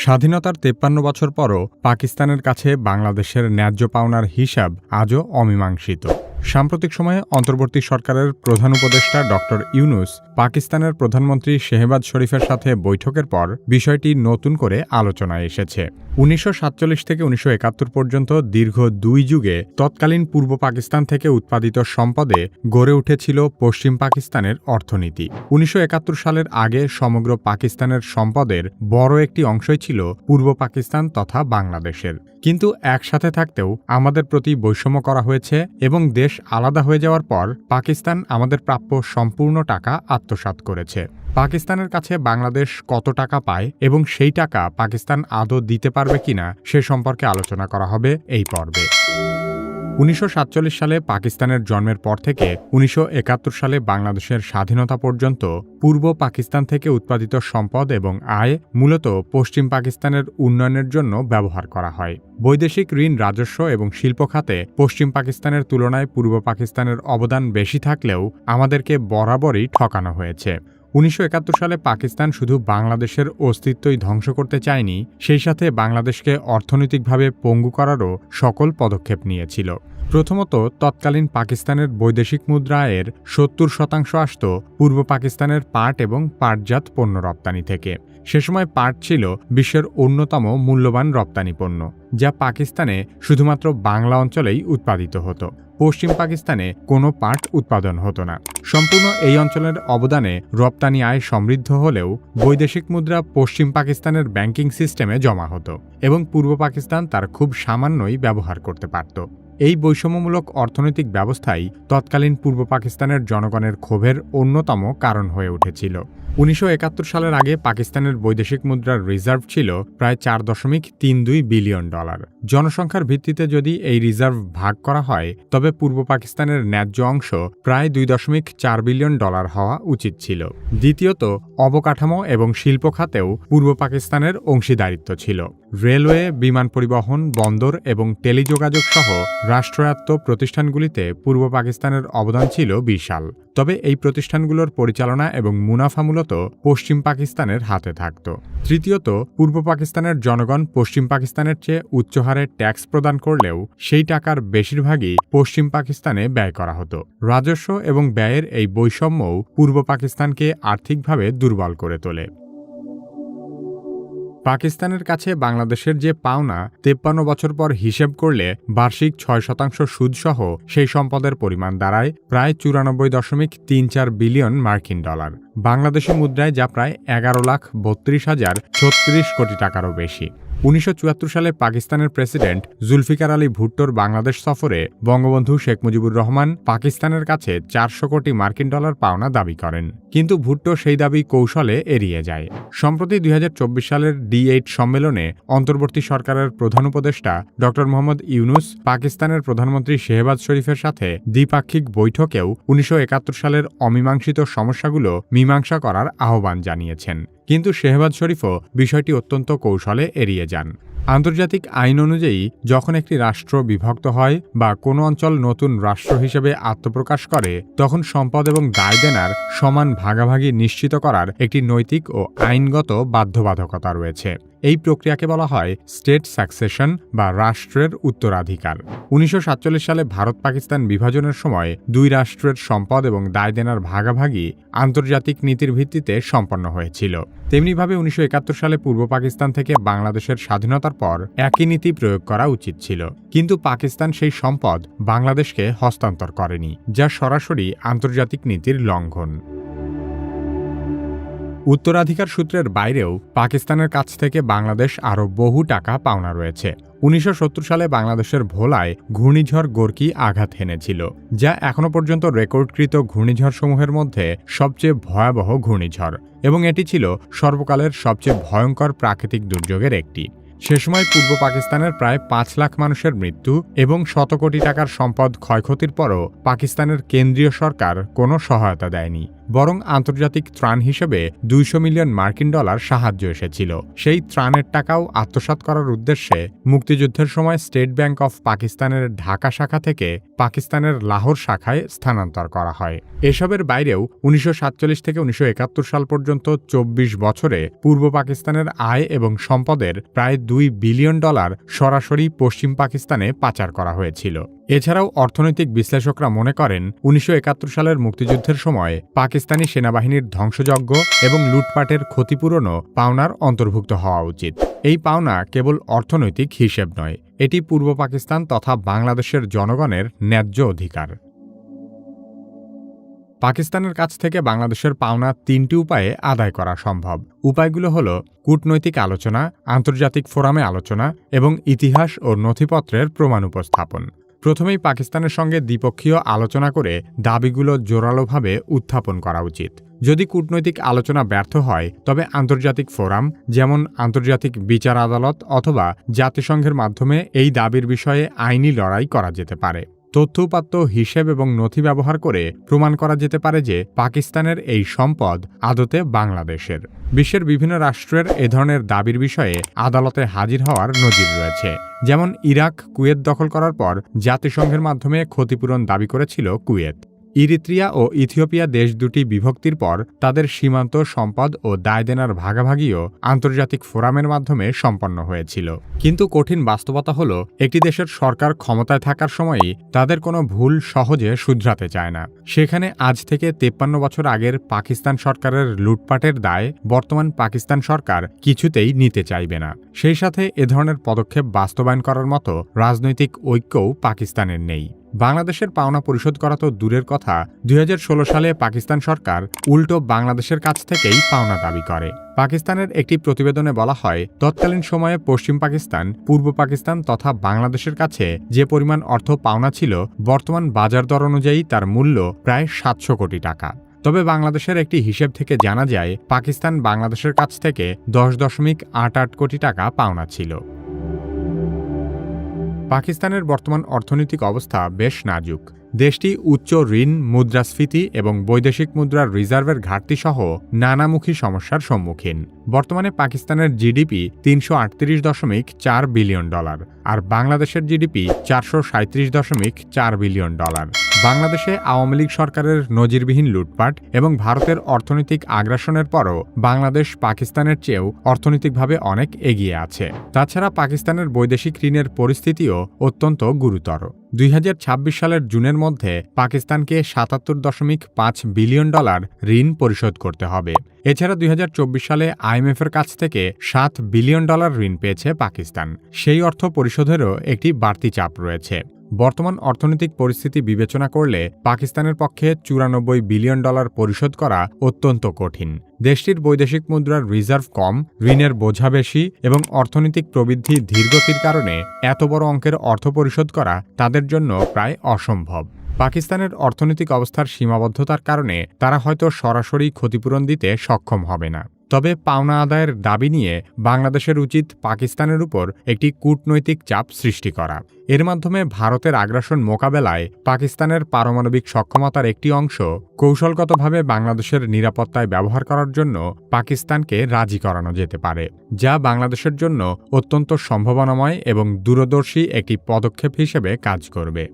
স্বাধীনতার ৫৩ বছর পরও পাকিস্তানের কাছে বাংলাদেশের ন্যায্য পাওনার হিসাব আজও অমীমাংসিত। সাম্প্রতিক সময়ে অন্তর্বর্তী সরকারের প্রধান উপদেষ্টা ড. ইউনূস পাকিস্তানের প্রধানমন্ত্রী শেহবাজ শরীফের সাথে বৈঠকের পর বিষয়টি নতুন করে আলোচনায় এসেছে। ১৯৪৭ থেকে ১৯৭১ পর্যন্ত দীর্ঘ ২ যুগে তৎকালীন পূর্ব পাকিস্তান থেকে উৎপাদিত সম্পদে গড়ে উঠেছিল পশ্চিম পাকিস্তানের অর্থনীতি। ১৯৭১ সালের আগে সমগ্র পাকিস্তানের সম্পদের বড় একটি অংশই ছিল পূর্ব পাকিস্তান তথা বাংলাদেশের। কিন্তু একসাথে থাকতেও আমাদের প্রতি বৈষম্য করা হয়েছে এবং দেশ আলাদা হয়ে যাওয়ার পর পাকিস্তান আমাদের প্রাপ্য সম্পূর্ণ টাকা আত্মসাৎ করেছে। পাকিস্তানের কাছে বাংলাদেশ কত টাকা পায় এবং সেই টাকা পাকিস্তান আদৌ দিতে পারবে কিনা সে সম্পর্কে আলোচনা করা হবে এই পর্বে। ১৯৪৭ সালে পাকিস্তানের জন্মের পর থেকে ১৯৭১ সালে বাংলাদেশের স্বাধীনতা পর্যন্ত পূর্ব পাকিস্তান থেকে উৎপাদিত সম্পদ এবং আয় মূলত পশ্চিম পাকিস্তানের উন্নয়নের জন্য ব্যবহার করা হয়। বৈদেশিক ঋণ, রাজস্ব এবং শিল্প খাতে পশ্চিম পাকিস্তানের তুলনায় পূর্ব পাকিস্তানের অবদান বেশি থাকলেও আমাদেরকে বরাবরই ঠকানো হয়েছে। ১৯৭১ সালে পাকিস্তান শুধু বাংলাদেশের অস্তিত্বই ধ্বংস করতে চায়নি, সেই সাথে বাংলাদেশকে অর্থনৈতিকভাবে পঙ্গু করারও সকল পদক্ষেপ নিয়েছিল। প্রথমত, তৎকালীন পাকিস্তানের বৈদেশিক মুদ্রা আয়ের ৭০% আসত পূর্ব পাকিস্তানের পাট এবং পাটজাত পণ্য রপ্তানি থেকে। সে সময় পাট ছিল বিশ্বের অন্যতম মূল্যবান রপ্তানি পণ্য, যা পাকিস্তানে শুধুমাত্র বাংলা অঞ্চলেই উৎপাদিত হতো। পশ্চিম পাকিস্তানে কোনো পাট উৎপাদন হতো না। সম্পূর্ণ এই অঞ্চলের অবদানে রপ্তানি আয় সমৃদ্ধ হলেও বৈদেশিক মুদ্রা পশ্চিম পাকিস্তানের ব্যাংকিং সিস্টেমে জমা হতো এবং পূর্ব পাকিস্তান তার খুব সামান্যই ব্যবহার করতে পারত। এই বৈষম্যমূলক অর্থনৈতিক ব্যবস্থাই তৎকালীন পূর্ব পাকিস্তানের জনগণের ক্ষোভের অন্যতম কারণ হয়ে উঠেছিল। ১৯৭১ সালের আগে পাকিস্তানের বৈদেশিক মুদ্রার রিজার্ভ ছিল প্রায় $৪.৩২ বিলিয়ন। জনসংখ্যার ভিত্তিতে যদি এই রিজার্ভ ভাগ করা হয় তবে পূর্ব পাকিস্তানের ন্যায্য অংশ প্রায় $২.৪ বিলিয়ন হওয়া উচিত ছিল। দ্বিতীয়ত, অবকাঠামো এবং শিল্প খাতেও পূর্ব পাকিস্তানের অংশীদারিত্ব ছিল। রেলওয়ে, বিমান পরিবহন, বন্দর এবং টেলিযোগাযোগ সহ রাষ্ট্রায়ত্ত প্রতিষ্ঠানগুলিতে পূর্ব পাকিস্তানের অবদান ছিল বিশাল। তবে এই প্রতিষ্ঠানগুলোর পরিচালনা এবং মুনাফা মূলত পশ্চিম পাকিস্তানের হাতে থাকত। তৃতীয়ত, পূর্ব পাকিস্তানের জনগণ পশ্চিম পাকিস্তানের চেয়ে উচ্চ হারে ট্যাক্স প্রদান করলেও সেই টাকার বেশিরভাগই পশ্চিম পাকিস্তানে ব্যয় করা হতো। রাজস্ব এবং ব্যয়ের এই বৈষম্যও পূর্ব পাকিস্তানকে আর্থিকভাবে দুর্বল করে তোলে। পাকিস্তানের কাছে বাংলাদেশের যে পাওনা ৫৩ বছর পর হিসেব করলে বার্ষিক ৬% সুদসহ সেই সম্পদের পরিমাণ দাঁড়ায় প্রায় $৯৪.৩৪ বিলিয়ন মার্কিন ডলার। বাংলাদেশি মুদ্রায় যা প্রায় ১১,৩২,০৩৬ কোটি টাকারও বেশি। ১৯৭৪ সালে পাকিস্তানের প্রেসিডেন্ট জুলফিকার আলী ভুট্টোর বাংলাদেশ সফরে বঙ্গবন্ধু শেখ মুজিবুর রহমান পাকিস্তানের কাছে ৪০০ কোটি মার্কিন ডলার পাওনা দাবি করেন, কিন্তু ভুট্টো সেই দাবি কৌশলে এড়িয়ে যায়। সম্প্রতি ২০২৪ সালের D8 সম্মেলনে অন্তর্বর্তী সরকারের প্রধান উপদেষ্টা ড. মোহাম্মদ ইউনূস পাকিস্তানের প্রধানমন্ত্রী শেহবাজ শরীফের সাথে দ্বিপাক্ষিক বৈঠকেও ১৯৭১ সালের অমীমাংসিত সমস্যাগুলো মীমাংসা করার আহ্বান জানিয়েছেন, কিন্তু শেহবাজ শরীফও বিষয়টি অত্যন্ত কৌশলে এড়িয়ে যান। আন্তর্জাতিক আইন অনুযায়ী যখন একটি রাষ্ট্র বিভক্ত হয় বা কোনো অঞ্চল নতুন রাষ্ট্র হিসেবে আত্মপ্রকাশ করে, তখন সম্পদ এবং দায় দেনার সমান ভাগাভাগি নিশ্চিত করার একটি নৈতিক ও আইনগত বাধ্যবাধকতা রয়েছে। এই প্রক্রিয়াকে বলা হয় স্টেট সাকসেশন বা রাষ্ট্রের উত্তরাধিকার। ১৯৪৭ সালে ভারত পাকিস্তান বিভাজনের সময় দুই রাষ্ট্রের সম্পদ এবং দায় দেনার ভাগাভাগি আন্তর্জাতিক নীতির ভিত্তিতে সম্পন্ন হয়েছিল। তেমনিভাবে ১৯৭১ সালে পূর্ব পাকিস্তান থেকে বাংলাদেশের স্বাধীনতার পর একই নীতি প্রয়োগ করা উচিত ছিল, কিন্তু পাকিস্তান সেই সম্পদ বাংলাদেশকে হস্তান্তর করেনি, যা সরাসরি আন্তর্জাতিক নীতির লঙ্ঘন। উত্তরাধিকার সূত্রের বাইরেও পাকিস্তানের কাছ থেকে বাংলাদেশ আরও বহু টাকা পাওনা রয়েছে। ১৯৭০ সালে বাংলাদেশের ভোলায় ঘূর্ণিঝড় গোর্কি আঘাত হেনেছিল, যা এখনও পর্যন্ত রেকর্ডকৃত ঘূর্ণিঝড়সমূহের মধ্যে সবচেয়ে ভয়াবহ ঘূর্ণিঝড় এবং এটি ছিল সর্বকালের সবচেয়ে ভয়ঙ্কর প্রাকৃতিক দুর্যোগের একটি। সে সময় পূর্ব পাকিস্তানের প্রায় ৫ লাখ মানুষের মৃত্যু এবং শত কোটি টাকার সম্পদ ক্ষয়ক্ষতির পরও পাকিস্তানের কেন্দ্রীয় সরকার কোনো সহায়তা দেয়নি, বরং আন্তর্জাতিক ত্রাণ হিসেবে ২০০ মিলিয়ন মার্কিন ডলার সাহায্য এসেছিল। সেই ত্রাণের টাকাও আত্মসাৎ করার উদ্দেশ্যে মুক্তিযুদ্ধের সময় স্টেট ব্যাংক অফ পাকিস্তানের ঢাকা শাখা থেকে পাকিস্তানের লাহোর শাখায় স্থানান্তর করা হয়। এসবের বাইরেও ১৯৪৭ থেকে ১৯৭১ সাল পর্যন্ত ২৪ বছরে পূর্ব পাকিস্তানের আয় এবং সম্পদের প্রায় $২ বিলিয়ন সরাসরি পশ্চিম পাকিস্তানে পাচার করা হয়েছিল। এছাড়াও অর্থনৈতিক বিশ্লেষকরা মনে করেন ১৯৭১ সালের মুক্তিযুদ্ধের সময় পাকিস্তানি সেনাবাহিনীর ধ্বংসযজ্ঞ এবং লুটপাটের ক্ষতিপূরণও পাওনার অন্তর্ভুক্ত হওয়া উচিত। এই পাওনা কেবল অর্থনৈতিক হিসেব নয়, এটি পূর্ব পাকিস্তান তথা বাংলাদেশের জনগণের ন্যায্য অধিকার। পাকিস্তানের কাছ থেকে বাংলাদেশের পাওনা ৩টি উপায়ে আদায় করা সম্ভব। উপায়গুলো হল কূটনৈতিক আলোচনা, আন্তর্জাতিক ফোরামে আলোচনা এবং ইতিহাস ও নথিপত্রের প্রমাণ উপস্থাপন। প্রথমেই পাকিস্তানের সঙ্গে দ্বিপক্ষীয় আলোচনা করে দাবিগুলো জোরালোভাবে উত্থাপন করা উচিত। যদি কূটনৈতিক আলোচনা ব্যর্থ হয়, তবে আন্তর্জাতিক ফোরাম যেমন আন্তর্জাতিক বিচার আদালত অথবা জাতিসংঘের মাধ্যমে এই দাবির বিষয়ে আইনি লড়াই করা যেতে পারে। তথ্য-উপাত্ত, হিসেব এবং নথি ব্যবহার করে প্রমাণ করা যেতে পারে যে পাকিস্তানের এই সম্পদ আদতে বাংলাদেশের। বিশ্বের বিভিন্ন রাষ্ট্রের এ ধরনের দাবির বিষয়ে আদালতে হাজির হওয়ার নজির রয়েছে। যেমন ইরাক কুয়েত দখল করার পর জাতিসংঘের মাধ্যমে ক্ষতিপূরণ দাবি করেছিল কুয়েত। ইরিত্রিয়া ও ইথিওপিয়া দেশ দুটি বিভক্তির পর তাদের সীমান্ত, সম্পদ ও দায়দেনার ভাগাভাগিও আন্তর্জাতিক ফোরামের মাধ্যমে সম্পন্ন হয়েছিল। কিন্তু কঠিন বাস্তবতা হল, একটি দেশের সরকার ক্ষমতায় থাকার সময়ই তাদের কোনো ভুল সহজে শুধরাতে চায় না। সেখানে আজ থেকে ৫৩ বছর আগের পাকিস্তান সরকারের লুটপাটের দায় বর্তমান পাকিস্তান সরকার কিছুতেই নিতে চাইবে না। সেই সাথে এ ধরনের পদক্ষেপ বাস্তবায়ন করার মতো রাজনৈতিক ঐক্যও পাকিস্তানের নেই। বাংলাদেশের পাওনা পরিশোধ করা তো দূরের কথা, ২০১৬ সালে পাকিস্তান সরকার উল্টো বাংলাদেশের কাছ থেকেই পাওনা দাবি করে। পাকিস্তানের একটি প্রতিবেদনে বলা হয়, তৎকালীন সময়ে পশ্চিম পাকিস্তান, পূর্ব পাকিস্তান তথা বাংলাদেশের কাছে যে পরিমাণ অর্থ পাওনা ছিল, বর্তমান বাজার দর অনুযায়ী তার মূল্য প্রায় ৭০০ কোটি টাকা। তবে বাংলাদেশের একটি হিসেব থেকে জানা যায়, পাকিস্তান বাংলাদেশের কাছ থেকে ১০.৮৮ কোটি টাকা পাওনা ছিল। পাকিস্তানের বর্তমান অর্থনৈতিক অবস্থা বেশ নাজুক। দেশটি উচ্চ ঋণ, মুদ্রাস্ফীতি এবং বৈদেশিক মুদ্রার রিজার্ভের ঘাটতি সহ নানামুখী সমস্যার সম্মুখীন। বর্তমানে পাকিস্তানের জিডিপি $৩৩৮.৪ বিলিয়ন, আর বাংলাদেশের জিডিপি $৪৩৭.৪ বিলিয়ন। বাংলাদেশে আওয়ামী লীগ সরকারের নজিরবিহীন লুটপাট এবং ভারতের অর্থনৈতিক আগ্রাসনের পরও বাংলাদেশ পাকিস্তানের চেয়েও অর্থনৈতিকভাবে অনেক এগিয়ে আছে। তাছাড়া পাকিস্তানের বৈদেশিক ঋণের পরিস্থিতিও অত্যন্ত গুরুতর। ২০২৬ সালের জুনের মধ্যে পাকিস্তানকে $৭৭.৫ বিলিয়ন ঋণ পরিশোধ করতে হবে। এছাড়া ২০২৪ সালে আইএমএফের কাছ থেকে $৭ বিলিয়ন ঋণ পেয়েছে পাকিস্তান। সেই অর্থ পরিশোধেরও একটি বাড়তি চাপ রয়েছে। বর্তমান অর্থনৈতিক পরিস্থিতি বিবেচনা করলে পাকিস্তানের পক্ষে $৯৪ বিলিয়ন পরিশোধ করা অত্যন্ত কঠিন। দেশটির বৈদেশিক মুদ্রার রিজার্ভ কম, ঋণের বোঝা বেশি এবং অর্থনৈতিক প্রবৃদ্ধি ধীরগতির কারণে এত বড় অঙ্কের অর্থ পরিশোধ করা তাদের জন্য প্রায় অসম্ভব। পাকিস্তানের অর্থনৈতিক অবস্থার সীমাবদ্ধতার কারণে তারা হয়তো সরাসরি ক্ষতিপূরণ দিতে সক্ষম হবে না। তবে পাওনা আদায়ের দাবি নিয়ে বাংলাদেশের উচিত পাকিস্তানের উপর একটি কূটনৈতিক চাপ সৃষ্টি করা। এর মাধ্যমে ভারতের আগ্রাসন মোকাবেলায় পাকিস্তানের পারমাণবিক সক্ষমতার একটি অংশ কৌশলগতভাবে বাংলাদেশের নিরাপত্তায় ব্যবহার করার জন্য পাকিস্তানকে রাজি করানো যেতে পারে, যা বাংলাদেশের জন্য অত্যন্ত সম্ভাবনাময় এবং দূরদর্শী একটি পদক্ষেপ হিসেবে কাজ করবে।